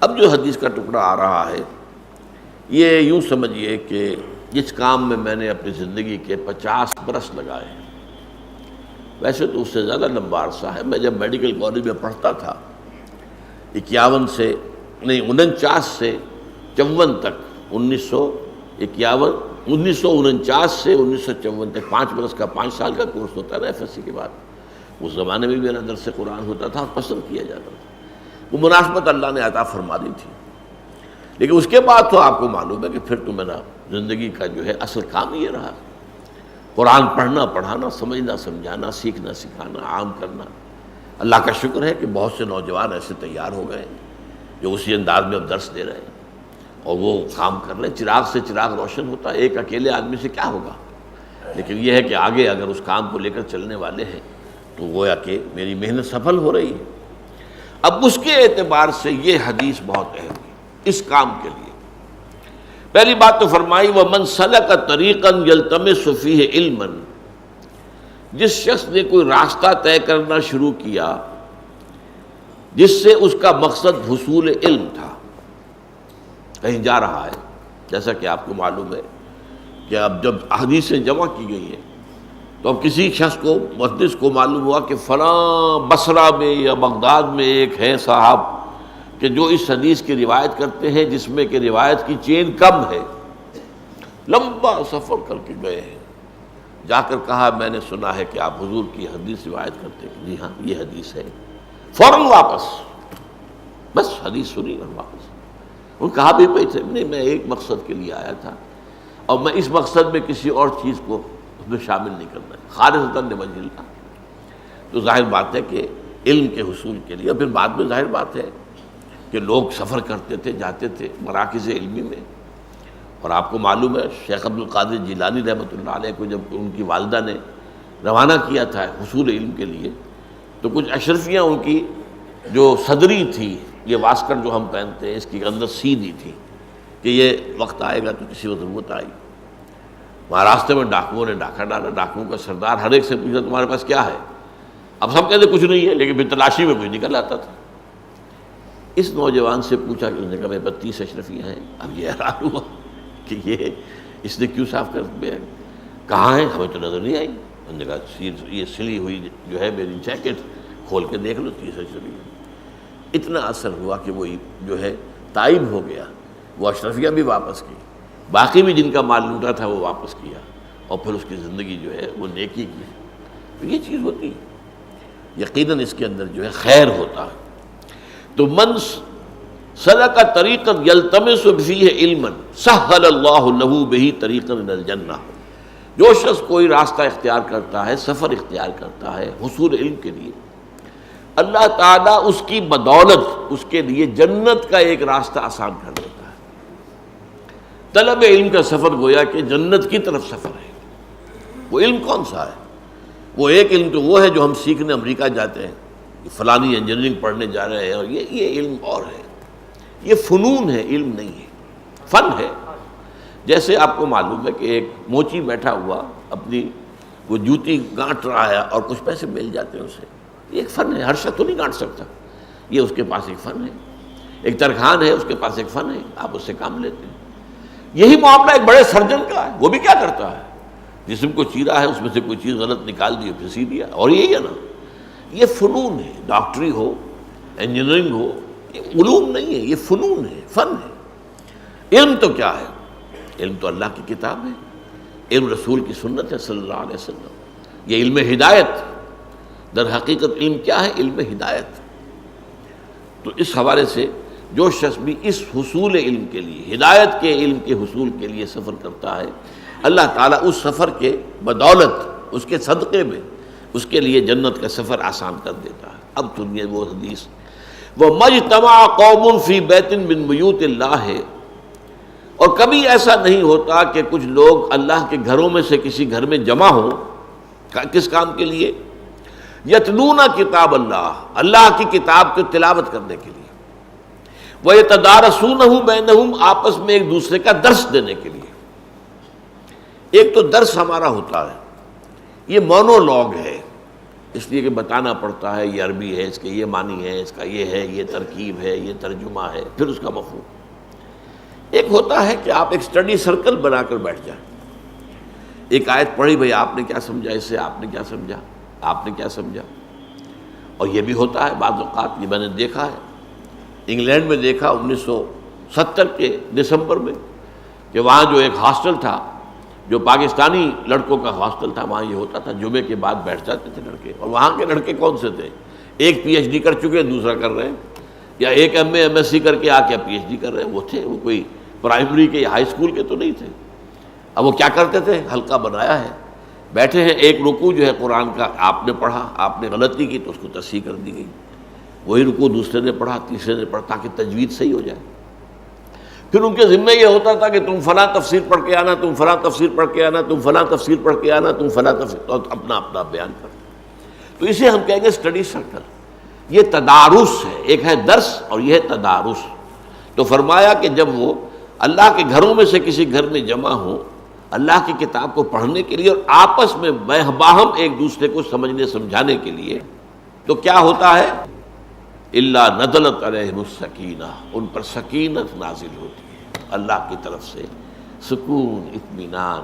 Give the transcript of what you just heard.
اب جو حدیث کا ٹکڑا آ رہا ہے یہ یوں سمجھیے کہ جس کام میں نے اپنی زندگی کے 50 برس لگائے ہیں، ویسے تو اس سے زیادہ لمبا عرصہ ہے۔ میں جب میڈیکل کالج میں پڑھتا تھا 49 سے 54 تک 1949 سے 1954 تک 5 برس کا 5 سال کا کورس ہوتا ہے نا FSC کے بعد۔ اس زمانے میں میرا درس قرآن ہوتا تھا، پسند کیا جاتا تھا، وہ مناسبت اللہ نے عطا فرما دی تھی۔ لیکن اس کے بعد تو آپ کو معلوم ہے کہ پھر تو میرا زندگی کا جو ہے اصل کام یہ رہا، قرآن پڑھنا پڑھانا، سمجھنا سمجھانا، سیکھنا سکھانا، عام کرنا۔ اللہ کا شکر ہے کہ بہت سے نوجوان ایسے تیار ہو گئے جو اسی انداز میں اب درس دے رہے ہیں اور وہ کام کر رہے ہیں۔ چراغ سے چراغ روشن ہوتا ہے، ایک اکیلے آدمی سے کیا ہوگا، لیکن یہ ہے کہ آگے اگر اس کام کو لے کر چلنے والے ہیں تو گویا کہ میری محنت سفل ہو رہی ہے۔ اب اس کے اعتبار سے یہ حدیث بہت اہم ہے اس کام کے لیے۔ پہلی بات تو فرمائی وَمَنْ سَلَكَ طَرِيقًا يَلْتَمِسُ فِيهِ عِلْمًا، جس شخص نے کوئی راستہ طے کرنا شروع کیا جس سے اس کا مقصد حصول علم تھا، کہیں جا رہا ہے، جیسا کہ آپ کو معلوم ہے کہ اب جب احادیثیں جمع کی گئی ہیں تو اب کسی شخص کو محدث کو معلوم ہوا کہ فلاں بصرہ میں یا بغداد میں ایک ہے صاحب کہ جو اس حدیث کی روایت کرتے ہیں جس میں کہ روایت کی چین کم ہے، لمبا سفر کر کے گئے ہیں، جا کر کہا میں نے سنا ہے کہ آپ حضور کی حدیث روایت کرتے ہیں، جی ہاں یہ حدیث ہے، فوراً واپس، بس حدیث سنی اور واپس۔ ان کہا بھی پہ تھے نہیں میں ایک مقصد کے لیے آیا تھا اور میں اس مقصد میں کسی اور چیز کو اس میں شامل نہیں کرنا ہے، خالصۃً لوجہ اللہ۔ تو ظاہر بات ہے کہ علم کے حصول کے لیے، اور پھر بعد میں ظاہر بات ہے کہ لوگ سفر کرتے تھے، جاتے تھے مراکز علمی میں، اور آپ کو معلوم ہے شیخ عبد القادر جیلانی رحمۃ اللہ علیہ کو جب ان کی والدہ نے روانہ کیا تھا حصول علم کے لیے تو کچھ اشرفیاں ان کی جو صدری تھی، یہ واسکٹ جو ہم پہنتے ہیں اس کے اندر سی دی تھی کہ یہ وقت آئے گا تو کسی کو ضرورت آئی۔ وہاں راستے میں ڈاکوؤں نے ڈاکہ ڈالا، ڈاکوؤں کا سردار ہر ایک سے پوچھا تمہارے پاس کیا ہے، اب سب کہتے کچھ نہیں ہے، لیکن پھر تلاشی میں کچھ نکل آتا تھا۔ اس نوجوان سے پوچھا کہ اس نے کہا میرے 32 اشرفیاں ہیں۔ اب یہ حیران ہوا کہ یہ اس نے کیوں صاف کر دیا، کہاں ہیں، ہمیں تو نظر نہیں آئی۔ انہوں نے کہا یہ سلی ہوئی جو ہے میری جیکٹ کھول کے دیکھ لو 30 اشرفیاں۔ اتنا اثر ہوا کہ وہ جو ہے تائب ہو گیا، وہ اشرفیہ بھی واپس کی، باقی بھی جن کا مال لوٹا تھا وہ واپس کیا، اور پھر اس کی زندگی جو ہے وہ نیکی کی۔ تو یہ چیز ہوتی ہے، یقیناً اس کے اندر جو ہے خیر ہوتا ہے۔ تو من سلک طریقا یلتمس فیہ علما سہل اللہ لہ بہ طریقا الی الجنہ، جو شخص کوئی راستہ اختیار کرتا ہے، سفر اختیار کرتا ہے حصول علم کے لیے، اللہ تعالیٰ اس کی بدولت اس کے لیے جنت کا ایک راستہ آسان کر دیتا ہے۔ طلب علم کا سفر گویا کہ جنت کی طرف سفر ہے۔ وہ علم کون سا ہے؟ وہ ایک علم تو وہ ہے جو ہم سیکھنے امریکہ جاتے ہیں، فلانی انجینئرنگ پڑھنے جا رہے ہیں، اور یہ علم اور ہے، یہ فنون ہے، علم نہیں ہے، فن ہے۔ جیسے آپ کو معلوم ہے کہ ایک موچی بیٹھا ہوا اپنی وہ جوتی گانٹ رہا ہے اور کچھ پیسے مل جاتے ہیں اسے، یہ ایک فن ہے، ہر شخص تو نہیں گانٹ سکتا، یہ اس کے پاس ایک فن ہے۔ ایک ترخان ہے، اس کے پاس ایک فن ہے، آپ اس سے کام لیتے ہیں۔ یہی معاملہ ایک بڑے سرجن کا ہے، وہ بھی کیا کرتا ہے، جسم کو چیرا ہے اس میں سے کوئی چیز غلط نکال دی پھر سی دیا، اور یہی ہے نا، یہ فنون ہے، ڈاکٹری ہو، انجینئرنگ ہو، یہ علوم نہیں ہے، یہ فنون ہے، فن ہے۔ علم تو کیا ہے؟ علم تو اللہ کی کتاب ہے، علم رسول کی سنت ہے صلی اللہ علیہ وسلم، یہ علم ہدایت۔ در حقیقت علم کیا ہے؟ علم ہدایت۔ تو اس حوالے سے جو شخص بھی اس حصول علم کے لیے، ہدایت کے علم کے حصول کے لیے سفر کرتا ہے، اللہ تعالیٰ اس سفر کے بدولت، اس کے صدقے میں اس کے لیے جنت کا سفر آسان کر دیتا ہے۔ اب سنیے وہ حدیث، وَمَجْتَمَعَ قَوْمٌ فِي بَيْتٍ مِّن بُيُوتِ اللَّهِ، اور کبھی ایسا نہیں ہوتا کہ کچھ لوگ اللہ کے گھروں میں سے کسی گھر میں جمع ہوں، کس کام کے لیے؟ یتلون کتاب اللہ، اللہ کی کتاب کی تلاوت کرنے کے لیے، وَيَتَدَارَسُونَهُ بَيْنَهُمْ، آپس میں ایک دوسرے کا درس دینے کے لیے۔ ایک تو درس ہمارا ہوتا ہے، یہ مونولوگ ہے، اس لیے کہ بتانا پڑتا ہے یہ عربی ہے، اس کے یہ معنی ہے، اس کا یہ ہے، یہ ترکیب ہے، یہ ترجمہ ہے، پھر اس کا مفہوم۔ ایک ہوتا ہے کہ آپ ایک اسٹڈی سرکل بنا کر بیٹھ جائیں، ایک آیت پڑھی، بھئی آپ نے کیا سمجھا اس سے، آپ نے کیا سمجھا، آپ نے کیا سمجھا۔ اور یہ بھی ہوتا ہے بعض اوقات، یہ میں نے دیکھا ہے، انگلینڈ میں دیکھا 1970 کے دسمبر میں، کہ وہاں جو ایک ہاسٹل تھا جو پاکستانی لڑکوں کا ہاسٹل تھا، وہاں یہ ہوتا تھا جمعے کے بعد بیٹھ جاتے تھے لڑکے، اور وہاں کے لڑکے کون سے تھے، ایک پی ایچ ڈی کر چکے دوسرا کر رہے ہیں، یا ایک M A M S C کر کے آ کے پی ایچ ڈی کر رہے ہیں، وہ تھے، وہ کوئی پرائمری کے یا ہائی اسکول کے تو نہیں تھے۔ اب وہ کیا کرتے تھے، حلقہ بنایا ہے، بیٹھے ہیں، ایک رکوع جو ہے قرآن کا آپ نے پڑھا، آپ نے غلطی کی تو اس کو تصحیح کر دی گئی، وہی رکوع دوسرے نے پڑھا، تیسرے نے پڑھا، تاکہ تجوید صحیح ہو جائے۔ پھر ان کے ذمہ یہ ہوتا تھا کہ تم فلاں تفسیر پڑھ کے آنا، تم فلاں تفسیر پڑھ کے آنا، تم فلاں تفسیر پڑھ کے آنا، تم فلاں تفسیر، اور اپنا اپنا بیان کر۔ تو اسے ہم کہیں گے اسٹڈی سرکل۔ یہ تدارس ہے، ایک ہے درس اور یہ ہے تدارس۔ تو فرمایا کہ جب وہ اللہ کے گھروں میں سے کسی گھر میں جمع ہوں اللہ کی کتاب کو پڑھنے کے لیے اور آپس میں باہم ایک دوسرے کو سمجھنے سمجھانے کے لیے، تو کیا ہوتا ہے، الا نزلت علیہم السکینہ، ان پر سکینت نازل ہوتی ہے، اللہ کی طرف سے سکون، اطمینان،